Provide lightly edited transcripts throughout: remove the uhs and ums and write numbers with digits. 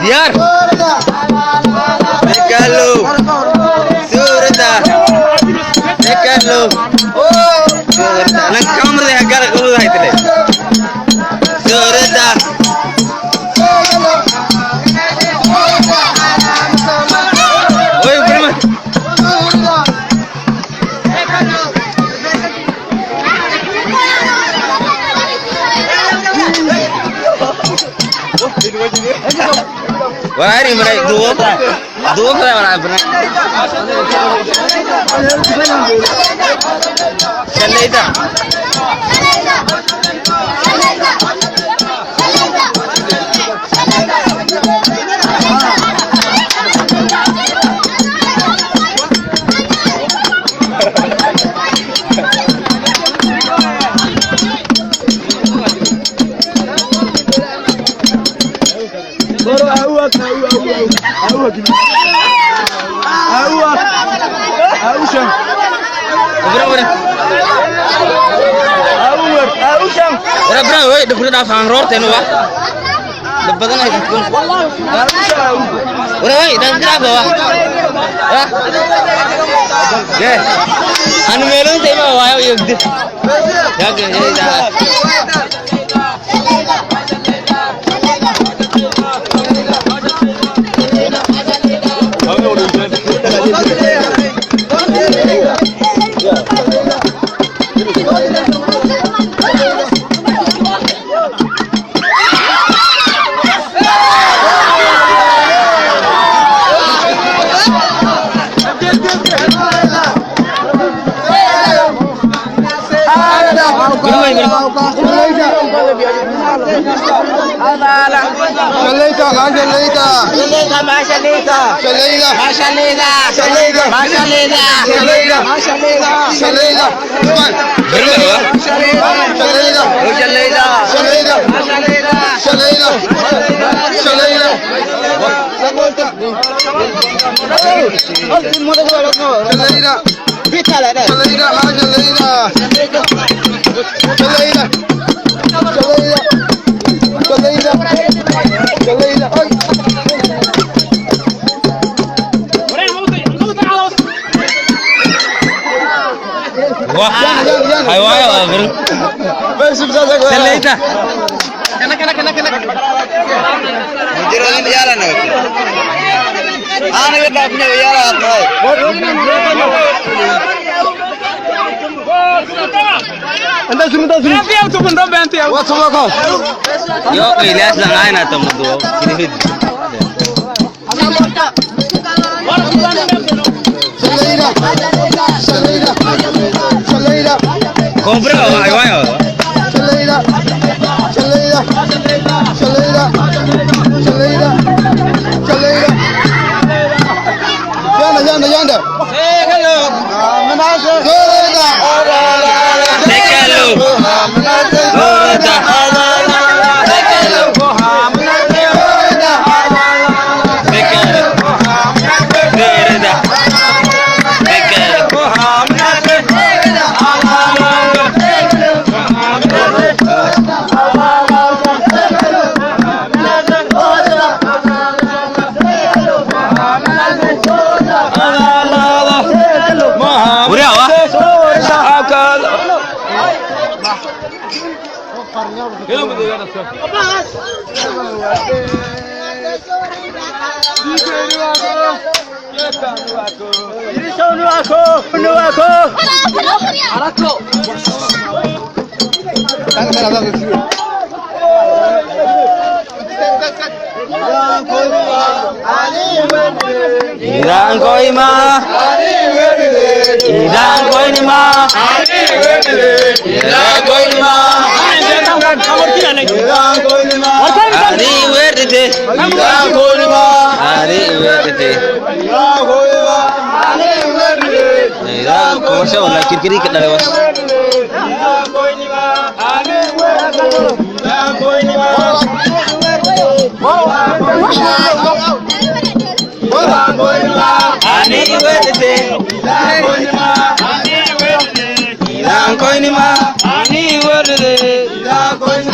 Biar Dekalo Surda Dekalo Oh Surda Nang kamar deh agar kamu dah itu deh Surda Oi berapa Wah ini mereka dua mana benar? Seleda. Berapa woi, dah dah sang roar tenu wah. Lepas tu lagi pun. Woi, dah berapa wah? Wah. Ye. Anu melon tema wah yuk deh. Ya ke, ya dah. Wah, ayo ayo, bro. Selita. Kena. Mujirin jalan nak. Anak kita punya jalan, boy. Anda suruh. Nanti aku pun dah bantu. Wah, semua kau. Yo, ilas jangan nak temu tu. Sini. Selera. Compra, ayo. Selera. Janda. Hello. Menasa. Irang koi ma, kiri kena lewas. ani werde idan koyni ma ani werde idan koyni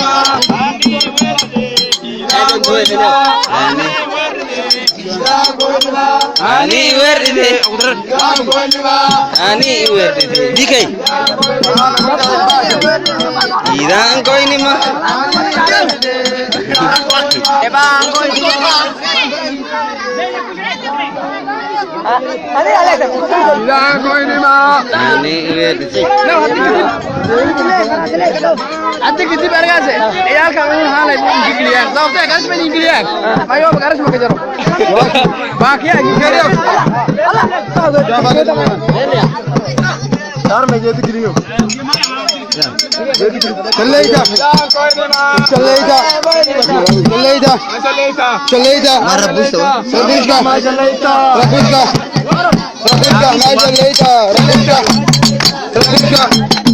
ma ani werde ani werde ani werde dikay idan koyni ma ebang koyni Ani Alex. Idan koyni ma ani werde Ati kiti bergase. Eyal kamu halai Ingilian. Sabte kaç ben Ingilian. Ayo karışma kejaro. Baki ya geliyor. Allah. Sar me jeti giriyor. Çallayda. Çallayda. Çallayda. Çallayda. Marabus. Rabishka. Rabishka. Rabishka. Rabishka. Rabishka.